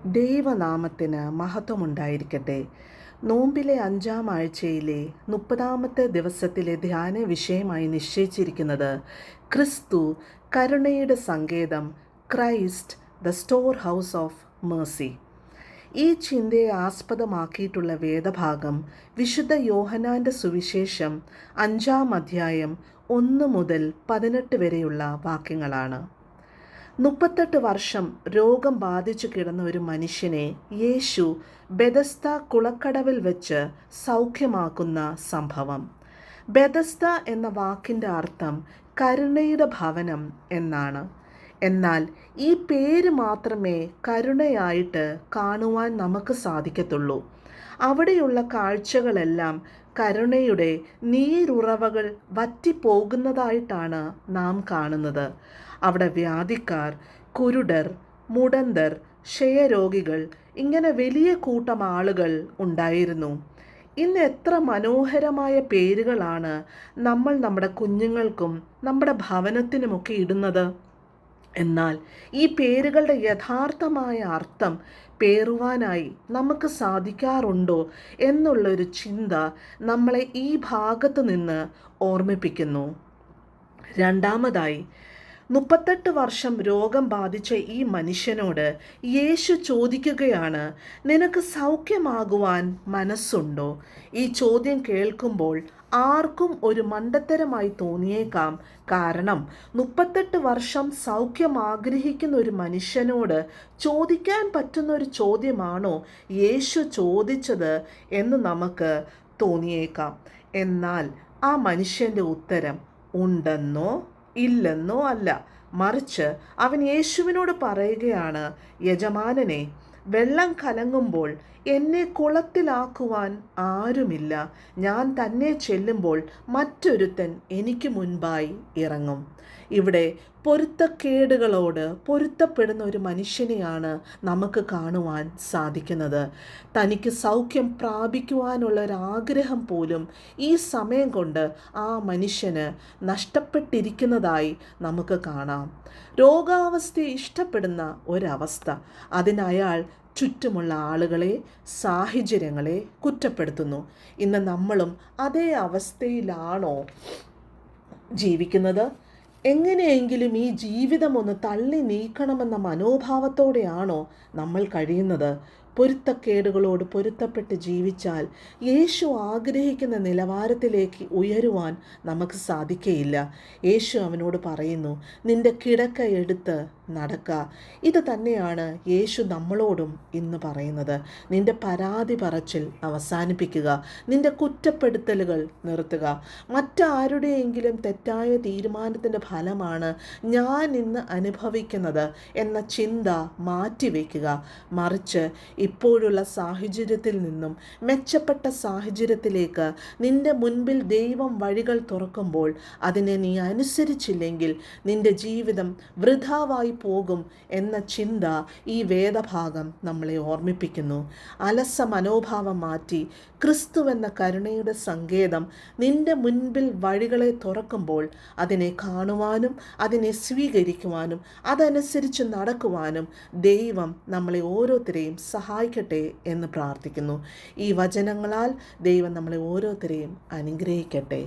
ദൈവനാമത്തിന് മഹത്വമുണ്ടായിരിക്കട്ടെ. നോമ്പിലെ 5-ാം ആഴ്ചയിലെ 30-ാമത്തെ ദിവസത്തിലെ ധ്യാന വിഷയമായി നിശ്ചയിച്ചിരിക്കുന്നത് ക്രിസ്തു കരുണയുടെ സങ്കേതം, Christ the store house of Mercy. ഈ ചിന്തയെ ആസ്പദമാക്കിയിട്ടുള്ള വേദഭാഗം വിശുദ്ധ യോഹന്നാൻ്റെ സുവിശേഷം 5-ാം അധ്യായം 1 മുതൽ 18 വരെയുള്ള വാക്യങ്ങളാണ്. 38 വർഷം രോഗം ബാധിച്ചു കിടന്ന ഒരു മനുഷ്യനെ യേശു ബെഥസ്ത കുളക്കടവിൽ വെച്ച് സൗഖ്യമാക്കുന്ന സംഭവം. ബെഥസ്ത എന്ന വാക്കിൻ്റെ അർത്ഥം കരുണയുടെ ഭവനം എന്നാണ്. എന്നാൽ ഈ പേര് മാത്രമേ കരുണയായിട്ട് കാണുവാൻ നമുക്ക് സാധിക്കത്തുള്ളൂ. അവിടെയുള്ള കാഴ്ചകളെല്ലാം കരുണയുടെ നീരുറവകൾ വറ്റിപ്പോകുന്നതായിട്ടാണ് നാം കാണുന്നത്. അവിടെ വ്യാധിക്കാർ, കുരുടർ, മുടന്തർ, ക്ഷയരോഗികൾ, ഇങ്ങനെ വലിയ കൂട്ടം ആളുകൾ ഉണ്ടായിരുന്നു. ഇന്ന് എത്ര മനോഹരമായ പേരുകളാണ് നമ്മൾ നമ്മുടെ കുഞ്ഞുങ്ങൾക്കും നമ്മുടെ ഭവനത്തിനുമൊക്കെ ഇടുന്നത്. എന്നാൽ ഈ പേരുകളുടെ യഥാർത്ഥമായ അർത്ഥം പേറുവാനായി നമുക്ക് സാധിക്കാറുണ്ടോ എന്നുള്ളൊരു ചിന്ത നമ്മളെ ഈ ഭാഗത്ത് നിന്ന് ഓർമ്മിപ്പിക്കുന്നു. രണ്ടാമതായി, 38 വർഷം രോഗം ബാധിച്ച ഈ മനുഷ്യനോട് യേശു ചോദിക്കുകയാണ്, നിനക്ക് സൗഖ്യമാകുവാൻ മനസ്സുണ്ടോ? ഈ ചോദ്യം കേൾക്കുമ്പോൾ ആർക്കും ഒരു മണ്ടത്തരമായി തോന്നിയേക്കാം. കാരണം 38 വർഷം സൗഖ്യം ആഗ്രഹിക്കുന്ന ഒരു മനുഷ്യനോട് ചോദിക്കാൻ പറ്റുന്ന ഒരു ചോദ്യമാണോ യേശു ചോദിച്ചത് എന്ന് നമുക്ക് തോന്നിയേക്കാം. എന്നാൽ ആ മനുഷ്യൻ്റെ ഉത്തരം ഉണ്ടെന്നോ ഇല്ലെന്നോ അല്ല, മറിച്ച് അവൻ യേശുവിനോട് പറയുകയാണ്, യജമാനനെ, വെള്ളം കലങ്ങുമ്പോൾ എന്നെ കുളത്തിലാക്കുവാൻ ആരുമില്ല. ഞാൻ തന്നെ ചെല്ലുമ്പോൾ മറ്റൊരുത്തൻ എനിക്ക് മുൻപായി ഇറങ്ങും. ഇവിടെ പൊരുത്തക്കേടുകളോട് പൊരുത്തപ്പെടുന്ന ഒരു മനുഷ്യനെയാണ് നമുക്ക് കാണുവാൻ സാധിക്കുന്നത്. തനിക്ക് സൗഖ്യം പ്രാപിക്കുവാനുള്ള ഒരാഗ്രഹം പോലും ഈ സമയം കൊണ്ട് ആ മനുഷ്യന് നഷ്ടപ്പെട്ടിരിക്കുന്നതായി നമുക്ക് കാണാം. രോഗാവസ്ഥയെ ഇഷ്ടപ്പെടുന്ന ഒരവസ്ഥ. അതിനയാൾ ചുറ്റുമുള്ള ആളുകളെ, സാഹചര്യങ്ങളെ കുറ്റപ്പെടുത്തുന്നു. ഇന്ന് നമ്മളും അതേ അവസ്ഥയിലാണോ ജീവിക്കുന്നത്? എങ്ങനെയെങ്കിലും ഈ ജീവിതം ഒന്ന് തള്ളി നീക്കണമെന്ന മനോഭാവത്തോടെയാണോ നമ്മൾ കഴിയുന്നത്? പൊരുത്തക്കേടുകളോട് പൊരുത്തപ്പെട്ട് ജീവിച്ചാൽ യേശു ആഗ്രഹിക്കുന്ന നിലവാരത്തിലേക്ക് ഉയരുവാൻ നമുക്ക് സാധിക്കുകയില്ല. യേശു അവനോട് പറയുന്നു, നിന്റെ കിടക്ക എടുത്ത് നടക്കുക. ഇത് തന്നെയാണ് യേശു നമ്മളോടും ഇന്ന് പറയുന്നത്. നിന്റെ പരാതി പറച്ചിൽ അവസാനിപ്പിക്കുക. നിന്റെ കുറ്റപ്പെടുത്തലുകൾ നിർത്തുക. മറ്റാരുടെയെങ്കിലും തെറ്റായ തീരുമാനത്തിൻ്റെ ഫലമാണ് ഞാൻ ഇന്ന് അനുഭവിക്കുന്നത് എന്ന ചിന്ത മാറ്റിവെക്കുക. മറിച്ച് ഇപ്പോഴുള്ള സാഹചര്യത്തിൽ നിന്നും മെച്ചപ്പെട്ട സാഹചര്യത്തിലേക്ക് നിന്റെ മുൻപിൽ ദൈവം വഴികൾ തുറക്കുമ്പോൾ അതിനെ നീ അനുസരിച്ചില്ലെങ്കിൽ നിന്റെ ജീവിതം വൃഥാവായി പോകും എന്ന ചിന്ത ഈ വേദഭാഗം നമ്മളെ ഓർമ്മിപ്പിക്കുന്നു. അലസ മനോഭാവം മാറ്റി ക്രിസ്തുവെന്ന കരുണയുടെ സങ്കേതം നിന്റെ മുൻപിൽ വഴികളെ തുറക്കുമ്പോൾ അതിനെ കാണുവാനും അതിനെ സ്വീകരിക്കുവാനും അതനുസരിച്ച് നടക്കുവാനും ദൈവം നമ്മളെ ഓരോരുത്തരെയും സഹായിക്കട്ടെ എന്ന് പ്രാർത്ഥിക്കുന്നു. ഈ വചനങ്ങളാൽ ദൈവം നമ്മളെ ഓരോരുത്തരെയും അനുഗ്രഹിക്കട്ടെ.